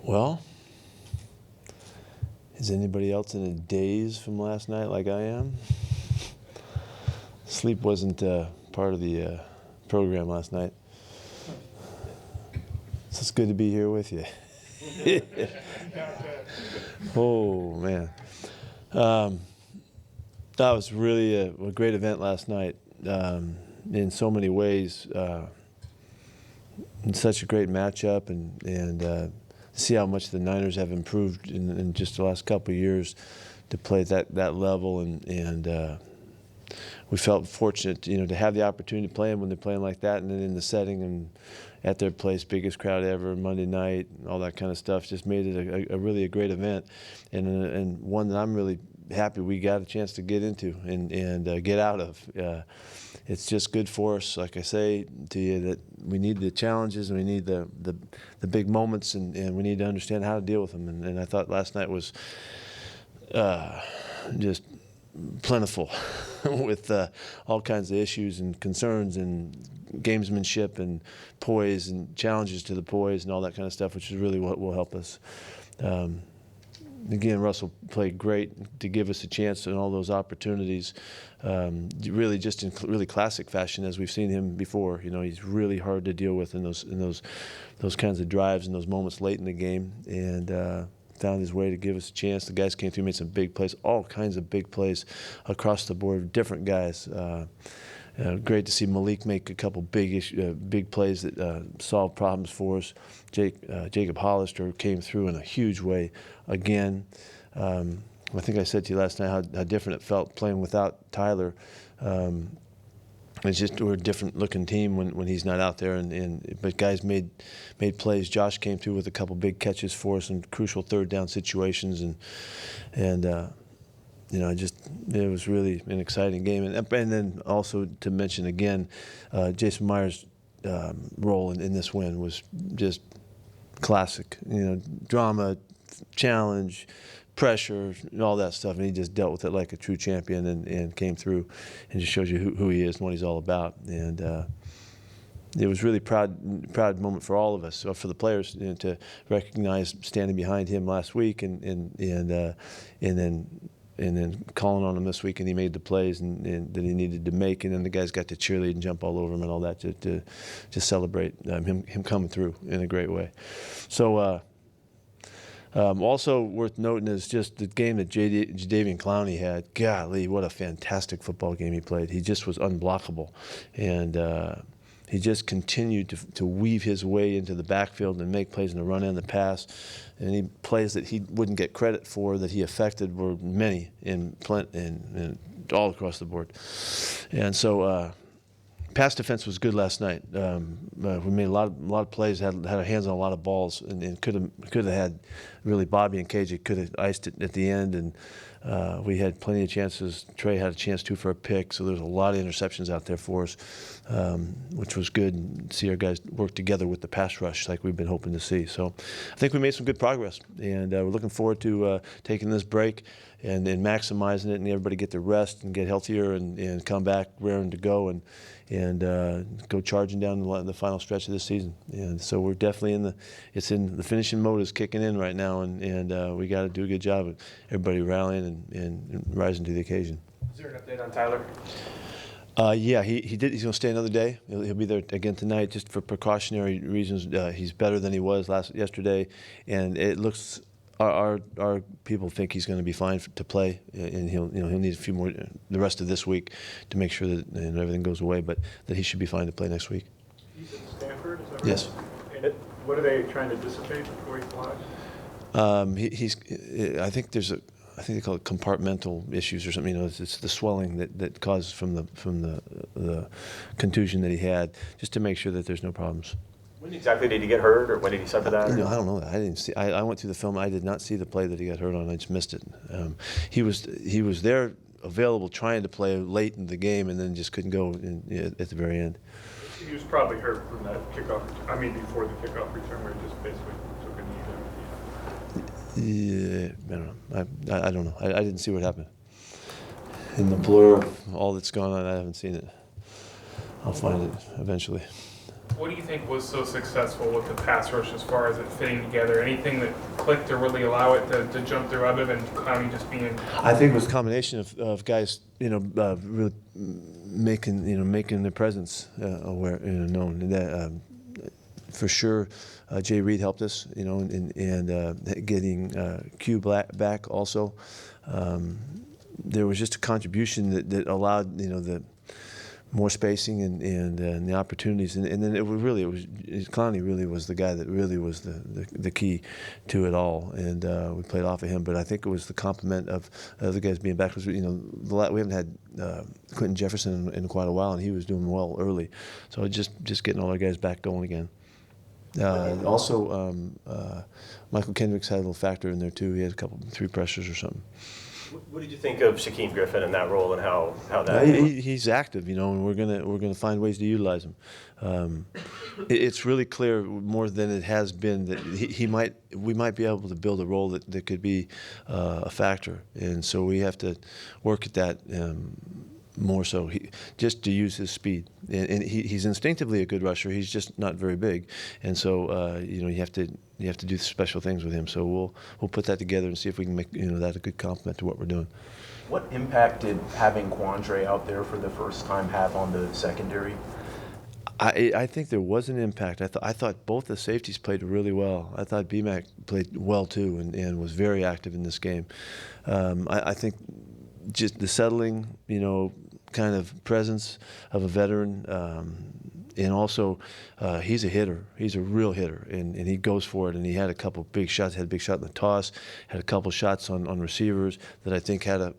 Well, is anybody else in a daze from last night like I am? Sleep wasn't part of the program last night. So it's good to be here with you. Oh, man. That was really a great event last night in so many ways. Such a great matchup, and see how much the Niners have improved in just the last couple of years to play at that level, and we felt fortunate, to have the opportunity to play them when they're playing like that, and then in the setting and at their place, biggest crowd ever, Monday night, all that kind of stuff, just made it a really great event, and one that I'm really happy we got a chance to get into and get out of. It's just good for us, like I say to you, that we need the challenges and we need the big moments, and we need to understand how to deal with them. And I thought last night was just plentiful with all kinds of issues and concerns and gamesmanship and poise and challenges to the poise and all that kind of stuff, which is really what will help us. Again, Russell played great to give us a chance in all those opportunities, really just in really classic fashion as we've seen him before. He's really hard to deal with in those kinds of drives and those moments late in the game, and found his way to give us a chance. The guys came through, made some big plays, all kinds of big plays across the board, different guys. Great to see Malik make a couple big plays that solved problems for us. Jacob Hollister came through in a huge way again. I think I said to you last night how different it felt playing without Tyler. It's just we're a different looking team when he's not out there, but guys made plays. Josh came through with a couple big catches for us in crucial third down situations, and it was really an exciting game. And then also to mention again, Jason Myers' role in this win was just classic. Drama, challenge, pressure, and all that stuff, and he just dealt with it like a true champion and came through and just shows you who he is and what he's all about. And it was really proud moment for all of us, so for the players, to recognize standing behind him last week and then calling on him this week, and he made the plays and that he needed to make, and then the guys got to cheerlead and jump all over him and all that to celebrate him coming through in a great way. So also worth noting is just the game that Jadeveon Clowney had. Golly, what a fantastic football game he played. He just was unblockable, and he just continued to weave his way into the backfield and make plays in the run and the pass. And he plays that he wouldn't get credit for that he affected were many in all across the board. And so pass defense was good last night. We made a lot of plays, had our hands on a lot of balls, and could have had really Bobby and KJ could have iced it at the end, and we had plenty of chances. Trey had a chance too for a pick, so there's a lot of interceptions out there for us, which was good. And see our guys work together with the pass rush like we've been hoping to see. So I think we made some good progress, and we're looking forward to taking this break and maximizing it, and everybody get to rest and get healthier and come back raring to go and go charging down the final stretch of this season. And so we're definitely in the finishing mode is kicking in right now, and we got to do a good job of everybody rallying and rising to the occasion. Is there an update on Tyler? Yeah, he did. He's going to stay another day. He'll be there again tonight, just for precautionary reasons. He's better than he was yesterday, and it looks. Our people think he's going to be fine to play, and he'll need a few more the rest of this week to make sure that everything goes away, but that he should be fine to play next week. He's in Stanford, is that right? Yes. And what are they trying to dissipate before he flies? I think they call it compartmental issues or something. It's the swelling that causes from the contusion that he had, just to make sure that there's no problems. When exactly did he get hurt, or when did he suffer that? I don't know that. I didn't see. I went through the film. I did not see the play that he got hurt on. I just missed it. He was there, available, trying to play late in the game, and then just couldn't go at the very end. He was probably hurt from that kickoff. I mean, before the kickoff return, where he just basically took a knee. Yeah, I don't know. I didn't see what happened. In the blur of all that's gone on, I haven't seen it. I'll find it eventually. What do you think was so successful with the pass rush as far as it fitting together? Anything that clicked to really allow it to jump through other than Clowney just being? I think it was a combination of guys, really making their presence aware, known. And that, for sure, Jay Reed helped us, and getting Q back also. There was just a contribution that allowed, the more spacing and the opportunities, and then Clowney really was the guy that really was the key to it all, and we played off of him. But I think it was the complement of the guys being back. Because we haven't had Quentin Jefferson in quite a while, and he was doing well early, so just getting all our guys back going again. Also, Michael Kendricks had a little factor in there too. He had three pressures or something. What did you think of Shaquem Griffin in that role, and how that? He's active, and we're gonna find ways to utilize him. It's really clear more than it has been that we might be able to build a role that could be a factor, and so we have to work at that. More so, just to use his speed, and he's instinctively a good rusher. He's just not very big, and so you have to do special things with him. So we'll put that together and see if we can make that a good complement to what we're doing. What impact did having Quandre out there for the first time have on the secondary? I think there was an impact. I thought both the safeties played really well. I thought BMAC played well too, and was very active in this game. I think just the settling, kind of presence of a veteran, and also he's a hitter. He's a real hitter, and he goes for it. And he had a couple big shots. Had a big shot in the toss. Had a couple shots on receivers that I think had a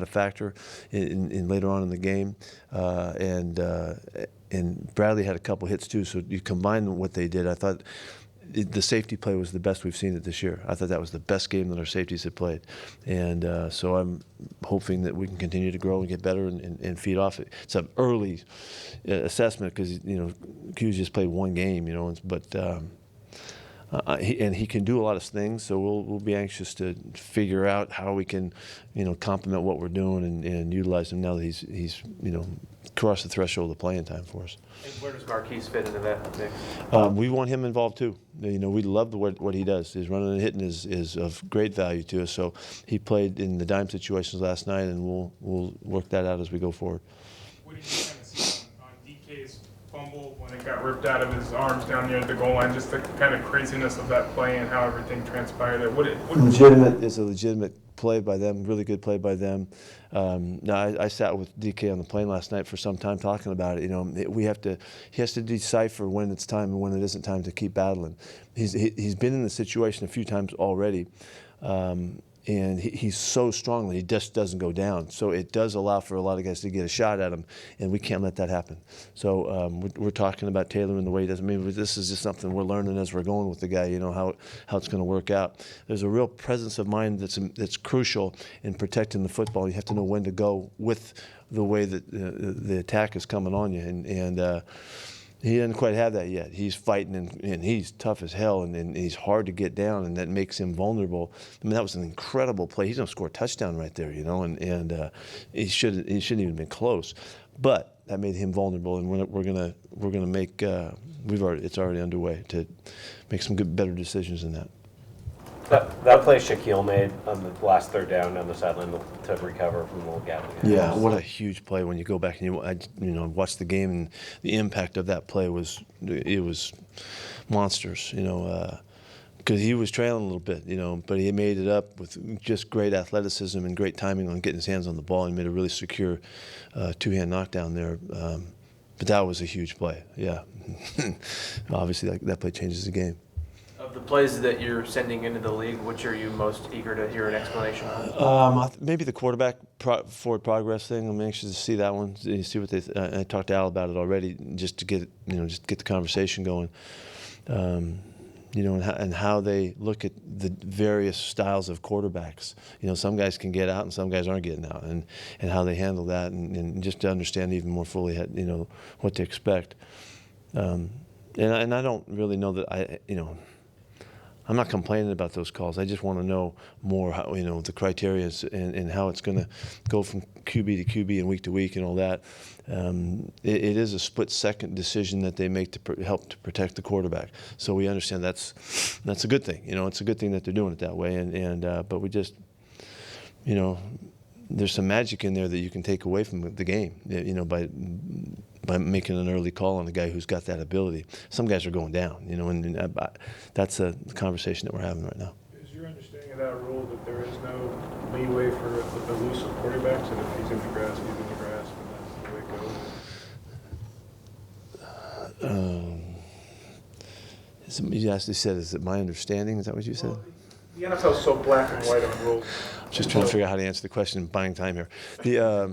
factor in later on in the game. And Bradley had a couple hits too. So you combine what they did, I thought the safety play was the best we've seen it this year. I thought that was the best game that our safeties had played, and so I'm hoping that we can continue to grow and get better and feed off it. It's an early assessment because Q's just played one game, but he can do a lot of things. So we'll be anxious to figure out how we can complement what we're doing and utilize him now that he's crossed the threshold of playing time for us. And where does Marquise fit into that mix? We want him involved too. We love what he does. His running and hitting is of great value to us. So he played in the dime situations last night, and we'll work that out as we go forward. What did you kind of see on DK's fumble when it got ripped out of his arms down near the goal line? Just the kind of craziness of that play and how everything transpired there. It's a legitimate play by them, really good play by them. Now I sat with DK on the plane last night for some time talking about it. He has to decipher when it's time and when it isn't time to keep battling. He's been in the situation a few times already, and he's so strong that he just doesn't go down. So it does allow for a lot of guys to get a shot at him, and we can't let that happen. So we're talking about tailoring the way he does. I mean, this is just something we're learning as we're going with the guy, how it's going to work out. There's a real presence of mind that's crucial in protecting the football. You have to know when to go with the way that the attack is coming on you, and he doesn't quite have that yet. He's fighting, and he's tough as hell, and he's hard to get down, and that makes him vulnerable. I mean, that was an incredible play. He's going to score a touchdown right there, and he shouldn't even been close. But that made him vulnerable, and we're gonna make it's already underway to make some better decisions in that. That play Shaquille made on the last third down down the sideline to recover from the little gap. Yeah, what a huge play when you go back and you watch the game, and the impact of that play was monstrous. Because he was trailing a little bit, but he made it up with just great athleticism and great timing on getting his hands on the ball. He made a really secure two-hand knockdown there. But that was a huge play. Yeah, obviously that play changes the game. Of the plays that you're sending into the league, which are you most eager to hear an explanation on? Maybe the quarterback forward progress thing. I'm anxious to see that one. See what I talked to Al about it already, just to get the conversation going. And how they look at the various styles of quarterbacks. Some guys can get out and some guys aren't getting out, and how they handle that, and just to understand even more fully, what to expect. And I don't really know that I'm not complaining about those calls. I just want to know more how, the criteria and how it's going to go from QB to QB and week to week and all that. It is a split-second decision that they make to help to protect the quarterback. So we understand that's a good thing. It's a good thing that they're doing it that way. But we just, there's some magic in there that you can take away from the game. By making an early call on a guy who's got that ability. Some guys are going down, and that's a conversation that we're having right now. Is your understanding of that rule that there is no leeway for the looser quarterbacks, and if he's in the grass, he's in the grass, and that's the way it goes? You actually said, is it my understanding? Is that what you said? Well, the NFL's so black and white on rules. Just trying to figure out how to answer the question and buying time here. Yes,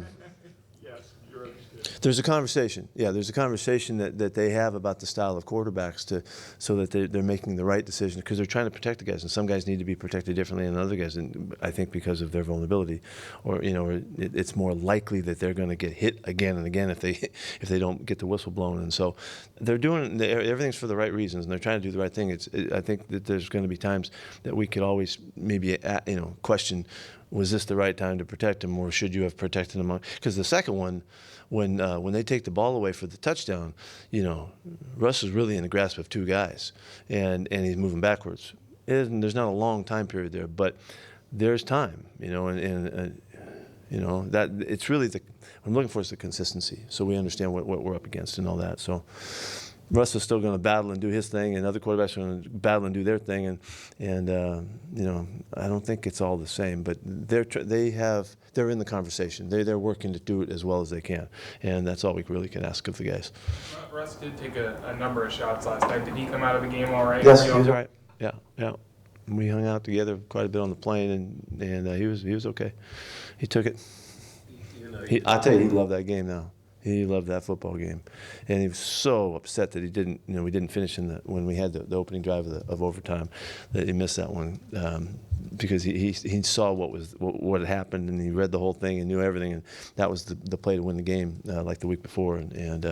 you're understood. There's a conversation. Yeah, there's a conversation that they have about the style of quarterbacks so that they're making the right decision because they're trying to protect the guys, and some guys need to be protected differently than other guys, and I think because of their vulnerability, or it's more likely that they're going to get hit again and again if they don't get the whistle blown, and so they're doing everything's for the right reasons, and they're trying to do the right thing. I think that there's going to be times that we could always maybe question, was this the right time to protect him, or should you have protected him? Because the second one, when they take the ball away for the touchdown, Russ is really in the grasp of two guys, and he's moving backwards. There's not a long time period there, but there's time, that it's really what I'm looking for is the consistency, so we understand what we're up against and all that. So Russ is still going to battle and do his thing, and other quarterbacks are going to battle and do their thing, and I don't think it's all the same, but they're in the conversation. They're working to do it as well as they can, and that's all we really can ask of the guys. Russ did take a number of shots last night. Did he come out of the game all right? Yes, he was all right. Yeah. We hung out together quite a bit on the plane, and he was okay. He took it. I tell you, he loved that game now. He loved that football game, and he was so upset that we didn't finish when we had the opening drive of overtime, that he missed that one because he saw what had happened, and he read the whole thing and knew everything, and that was the play to win the game like the week before, and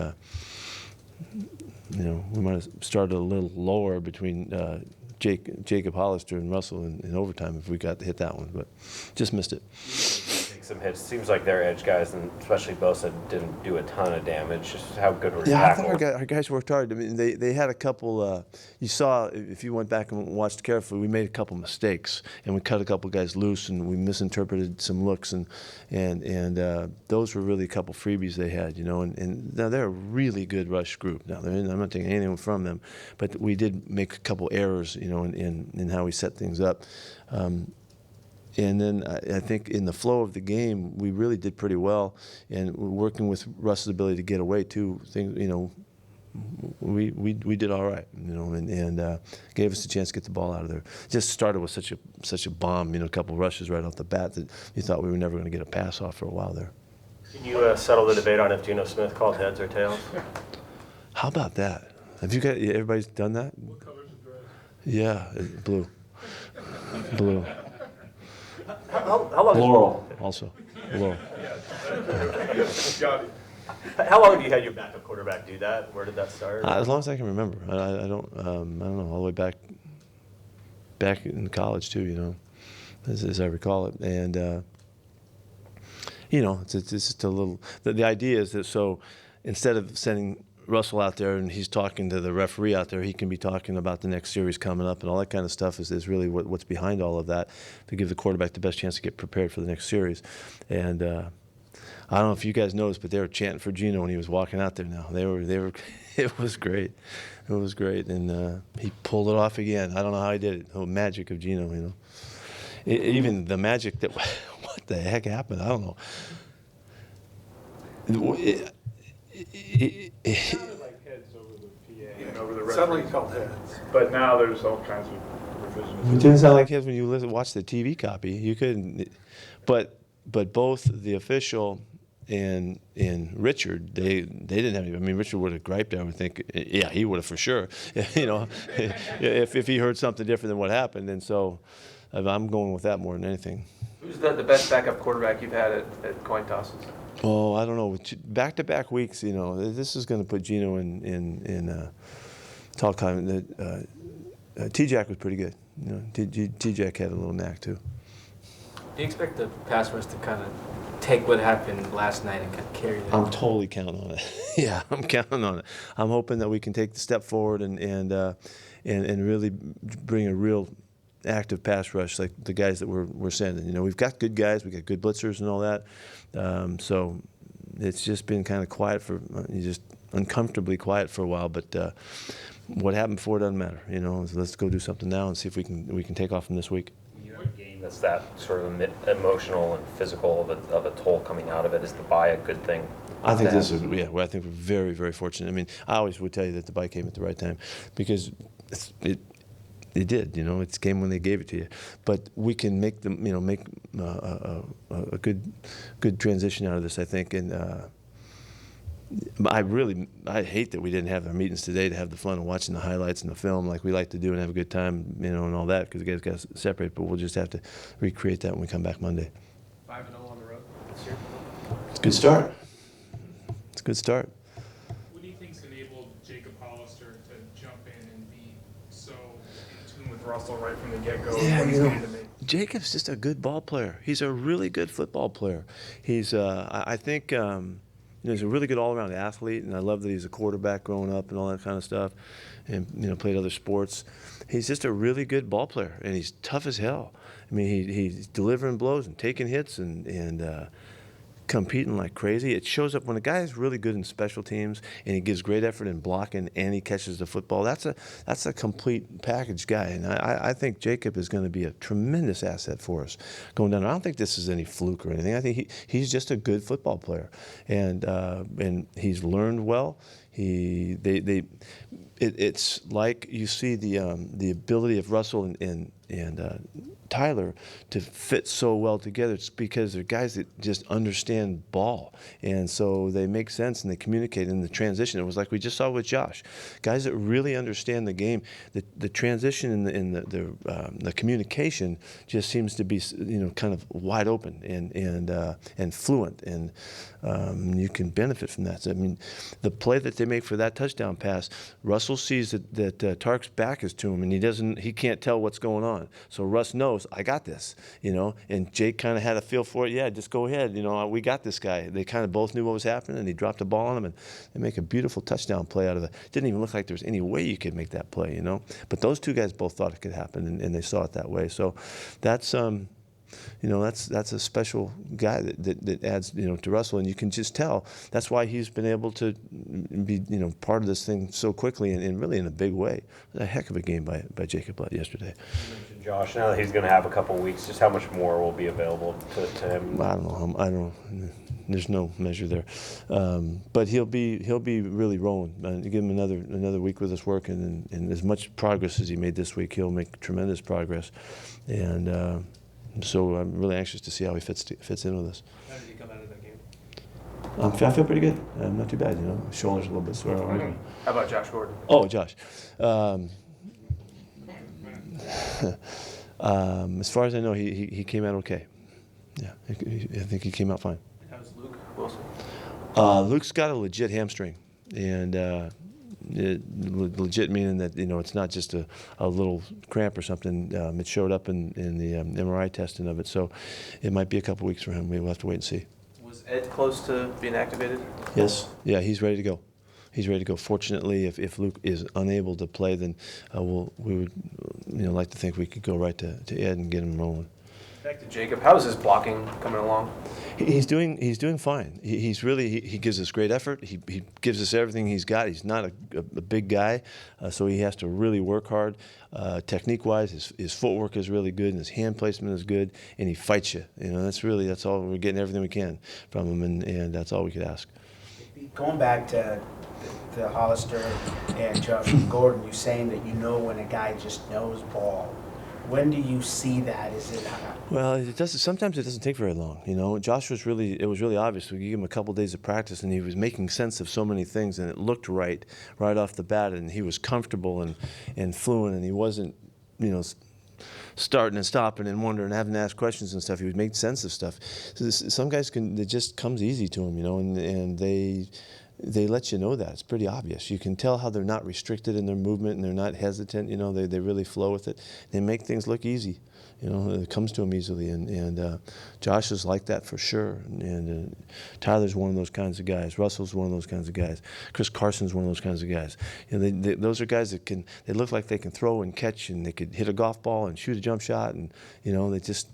we might have started a little lower between Jacob Hollister and Russell in overtime if we got to hit that one, but just missed it. Some hits. Seems like their edge guys, and especially Bosa, didn't do a ton of damage. Just how good were Yeah, I tackles? thought our guys worked hard. I mean, they had a couple. You saw if you went back and watched carefully, we made a couple mistakes, and we cut a couple guys loose, and we misinterpreted some looks, and those were really a couple freebies they had, And now they're a really good rush group. Now I'm not taking anything from them, but we did make a couple errors, in how we set things up. And then I think in the flow of the game, we really did pretty well. And working with Russ's ability to get away too, we did all right, and gave us a chance to get the ball out of there. Just started with such a bomb, a couple rushes right off the bat that you thought we were never going to get a pass off for a while there. Can you settle the debate on if Geno Smith called heads or tails? How about that? Have you got everybody's done that? What color's the dress? Yeah, blue. Blue. How long? Laurel also. Laurel. Got it. How long have you had your backup quarterback do that? Where did that start? As long as I can remember. I don't know, all the way back in college too, as I recall it. And it's just a little. The idea is that so instead of sending Russell out there and he's talking to the referee out there, he can be talking about the next series coming up and all that kind of stuff is really what's behind all of that, to give the quarterback the best chance to get prepared for the next series. And I don't know if you guys noticed, but they were chanting for Geno when he was walking out there. Now they were. It was great. It was great, and he pulled it off again. I don't know how he did it. The magic of Geno, even the magic that. What the heck happened? I don't know. It sounded like heads over the PA and over the referee. Suddenly called heads. But now there's all kinds of revisions. It didn't sound like his when you watch the TV copy. You couldn't, but both the official and Richard, they didn't have any. I mean, Richard would have griped. I would think, yeah, he would have for sure. If he heard something different than what happened, and so I'm going with that more than anything. Who's the best backup quarterback you've had at coin tosses? Oh, I don't know. Back-to-back weeks, this is going to put Geno in tall time. T-Jack was pretty good. T-Jack had a little knack too. Do you expect the pass rush to kind of take what happened last night and kind of carry that? I'm totally counting on it. Yeah, I'm counting on it. I'm hoping that we can take the step forward and really bring a real active pass rush like the guys that we're sending. We've got good guys, we got good blitzers and all that. So it's just been kind of quiet just uncomfortably quiet for a while. But what happened before doesn't matter. So let's go do something now and see if we can take off from this week. A game that's that sort of emotional and physical of a toll coming out of it. Is the bye a good thing? I think I think we're very, very fortunate. I mean, I always would tell you that the bye came at the right time because it did. It's came when they gave it to you. But we can make them, make a good transition out of this, I think. And I hate that we didn't have our meetings today to have the fun of watching the highlights and the film like we like to do and have a good time, and all that, because the guys got separated. But we'll just have to recreate that when we come back Monday. 5-0 on the road this year. It's a good start. It's a good start. What do you think's enabled Jacob Hollister to jump in and be so in tune with Russell right from the get-go? Yeah, what he's needed to make? Jacob's just a good ball player. He's a really good football player. He's, I think, he's a really good all-around athlete, and I love that he's a quarterback growing up and all that kind of stuff, and played other sports. He's just a really good ball player, and he's tough as hell. I mean, he's delivering blows and taking hits and competing like crazy. It shows up when a guy is really good in special teams and he gives great effort in blocking and he catches the football. That's a complete package guy, and I think Jacob is going to be a tremendous asset for us going down. I don't think this is any fluke or anything. I think he's just a good football player, and he's learned well. It's like you see the ability of Russell and Tyler to fit so well together. It's because they're guys that just understand ball, and so they make sense and they communicate in the transition. It was like we just saw with Josh, guys that really understand the game. The transition in the communication just seems to be kind of wide open and fluent, and you can benefit from that. So, I mean, the play that they make for that touchdown pass, Russell sees that Tark's back is to him, and he can't tell what's going on. So Russ knows, I got this, and Jake kind of had a feel for it. Yeah, just go ahead, we got this guy. They kind of both knew what was happening, and he dropped the ball on him, and they make a beautiful touchdown play out of it. Didn't even look like there was any way you could make that play, But those two guys both thought it could happen, and they saw it that way. So that's that's a special guy that adds, to Russell, and you can just tell that's why he's been able to be, part of this thing so quickly and really in a big way. A heck of a game by Jacob Blood yesterday. You mentioned Josh, now that he's going to have a couple weeks, just how much more will be available to him? I don't know. There's no measure there, but he'll be really rolling. Give him another week with us working, and as much progress as he made this week, he'll make tremendous progress, and. So I'm really anxious to see how he fits in with us. How did he come out of that game? I feel pretty good. Not too bad, Shoulders a little bit sore. How about Josh Gordon? Oh, Josh. As far as I know, he came out okay. Yeah, I think he came out fine. How's Luke Wilson? Luke's got a legit hamstring, and legit meaning that it's not just a little cramp or something. It showed up in the MRI testing of it, so it might be a couple weeks for him. We'll have to wait and see. Was Ed close to being activated? Yes. Yeah, he's ready to go. He's ready to go. Fortunately, if Luke is unable to play, then we would like to think we could go right to Ed and get him rolling. Back to Jacob. How is his blocking coming along? He's doing fine. He gives us great effort. He gives us everything he's got. He's not a big guy, so he has to really work hard. Technique-wise, his footwork is really good, and his hand placement is good, and he fights you. That's all. We're getting everything we can from him, and that's all we could ask. Going back to Hollister and Josh Gordon, you're saying that when a guy just knows ball. When do you see that? Is it? Well, it doesn't. Sometimes it doesn't take very long. Josh was really. It was really obvious. We gave him a couple days of practice, and he was making sense of so many things, and it looked right off the bat, and he was comfortable and fluent, and he wasn't, starting and stopping and wondering, having to ask questions and stuff. He would make sense of stuff. So some guys it just comes easy to him, and they let you know that. It's pretty obvious. You can tell how they're not restricted in their movement and they're not hesitant. You know, they really flow with it. They make things look easy. You know, it comes to them easily. And Josh is like that for sure. And Tyler's one of those kinds of guys. Russell's one of those kinds of guys. Chris Carson's one of those kinds of guys. You know, those are guys that they look like they can throw and catch, and they could hit a golf ball and shoot a jump shot. And, you know, they're just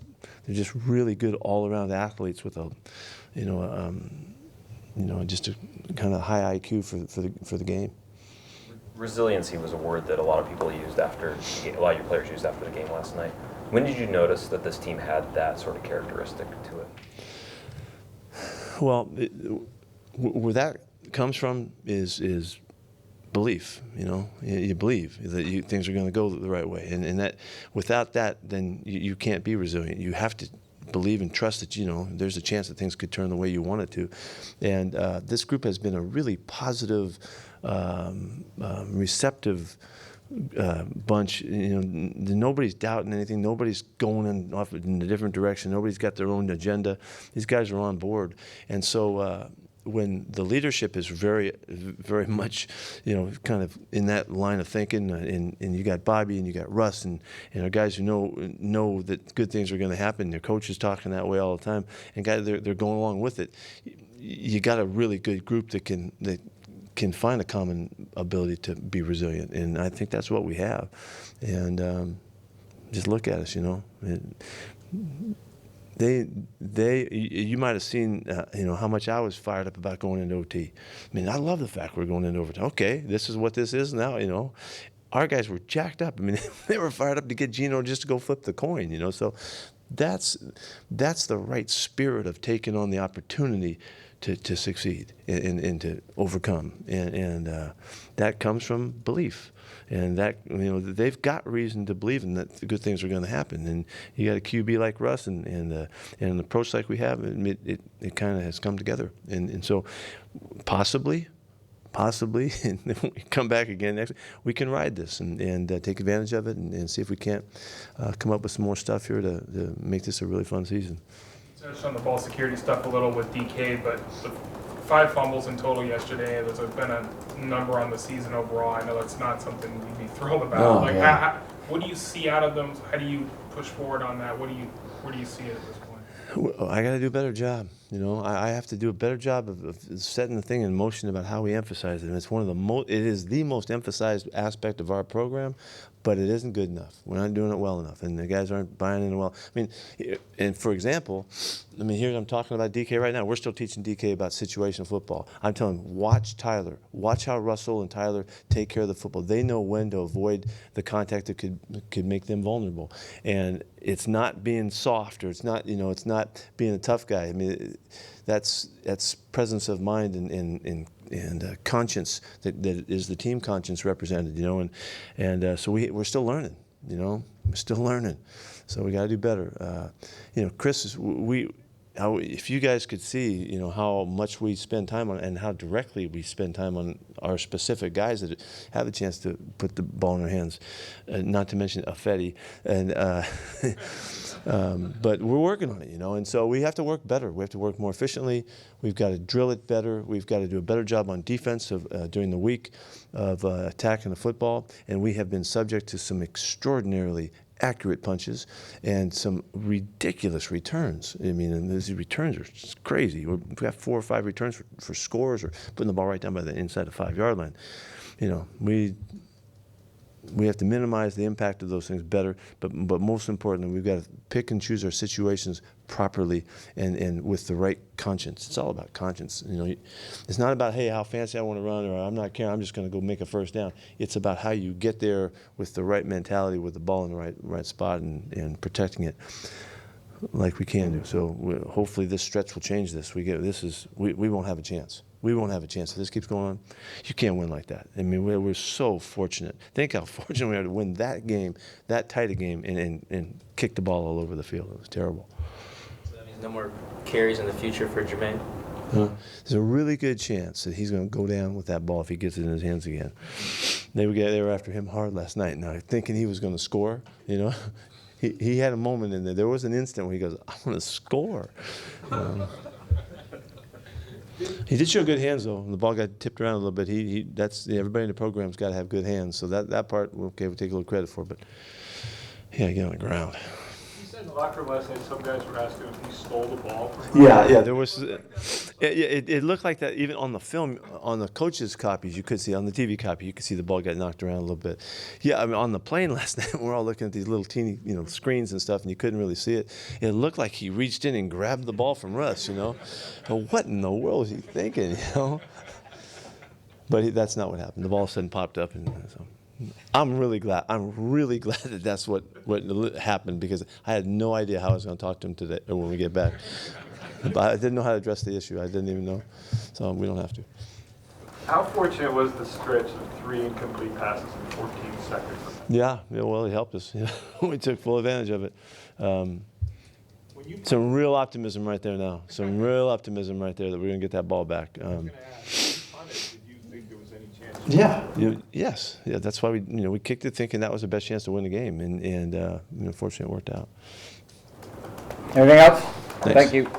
really good all-around athletes with just a kind of high IQ for the game. Resiliency was a word that a lot of people used after, a lot of your players used after the game last night. When did you notice that this team had that sort of characteristic to it? Well, where that comes from is belief. You know, you believe that things are going to go the right way, and that without that, then you can't be resilient. You have to believe and trust that, you know, there's a chance that things could turn the way you want it to. And this group has been a really positive, receptive bunch. You know, nobody's doubting anything. Nobody's going off in a different direction. Nobody's got their own agenda. These guys are on board. And so when the leadership is very, very much, you know, kind of in that line of thinking, and you got Bobby and you got Russ and our guys who know that good things are going to happen. Their coach is talking that way all the time, and guys they're going along with it. You got a really good group that can find a common ability to be resilient, and I think that's what we have. And just look at us, you know. You might have seen, you know, how much I was fired up about going into OT. I mean, I love the fact we're going into overtime. Okay, this is what this is now, you know. Our guys were jacked up. I mean, they were fired up to get Gino just to go flip the coin, you know. So that's the right spirit of taking on the opportunity to succeed and to overcome. And that comes from belief. And that, you know, they've got reason to believe in that good things are going to happen. And you got a QB like Russ and an approach like we have, it kind of has come together. And so possibly, and if we come back again next week, we can ride this and take advantage of it and see if we can't come up with some more stuff here to make this a really fun season. You touched on the ball security stuff a little with DK, but the 5 fumbles in total yesterday. There's been a number on the season overall. I know that's not something you'd be thrilled about. What do you see out of them? How do you push forward on that? Where do you see it at this point? Well, I got to do a better job. You know, I have to do a better job of setting the thing in motion about how we emphasize it. And it's one of the it is the most emphasized aspect of our program, but it isn't good enough. We're not doing it well enough, and the guys aren't buying in well. I mean, and for example, I mean, here I'm talking about DK right now. We're still teaching DK about situational football. I'm telling him, watch Tyler. Watch how Russell and Tyler take care of the football. They know when to avoid the contact that could make them vulnerable. And it's not being soft, or it's not, you know, it's not being a tough guy. I mean, that's presence of mind and conscience that is the team conscience represented, you know, and so we're still learning, you know, we're still learning, so we got to do better. You know, Chris, if you guys could see, you know, how much we spend time on and how directly we spend time on our specific guys that have a chance to put the ball in their hands, not to mention Affetti, and but we're working on it, you know, and so we have to work better. We have to work more efficiently. We've got to drill it better. We've got to do a better job on defense during the week of attacking the football, and we have been subject to some extraordinarily accurate punches and some ridiculous returns. I mean, and these returns are just crazy. We've got 4 or 5 returns for scores or putting the ball right down by the inside the 5-yard line. You know, we have to minimize the impact of those things better, but most importantly, we've got to pick and choose our situations properly and with the right conscience. It's all about conscience. You know, it's not about, hey, how fancy I want to run, or I'm not caring, I'm just going to go make a first down. It's about how you get there with the right mentality, with the ball in the right spot, and protecting it like we can do. So hopefully this stretch will change this. We won't have a chance. We won't have a chance if this keeps going on. You can't win like that. I mean, we're so fortunate. Think how fortunate we are to win that game, that tight a game, and kick the ball all over the field. It was terrible. So that means no more carries in the future for Jermaine? There's a really good chance that he's going to go down with that ball if he gets it in his hands again. They were after him hard last night, now thinking he was going to score, you know. He had a moment in there. There was an instant where he goes, I want to score. He did show good hands though. The ball got tipped around a little bit. That's everybody in the program's got to have good hands. So that part, okay, we take a little credit for. But yeah, get on the ground. You said in the locker room last night some guys were asking if he stole the ball from him. Yeah, there was. It looked like that even on the film, on the coaches' copies, you could see on the TV copy, you could see the ball got knocked around a little bit. Yeah, I mean on the plane last night, we're all looking at these little teeny, screens and stuff, and you couldn't really see it. It looked like he reached in and grabbed the ball from Russ, But what in the world was he thinking, But that's not what happened. The ball suddenly popped up, and so. I'm really glad that that's what happened, because I had no idea how I was going to talk to him today or when we get back. But I didn't know how to address the issue. I didn't even know. So we don't have to. How fortunate was the stretch of 3 incomplete passes in 14 seconds? Yeah, well, it helped us. We took full advantage of it. Some real optimism right there now. Some real optimism right there that we're going to get that ball back. Yes. Yeah, that's why we kicked it thinking that was the best chance to win the game, and unfortunately it worked out. Anything else? Thanks. Thank you.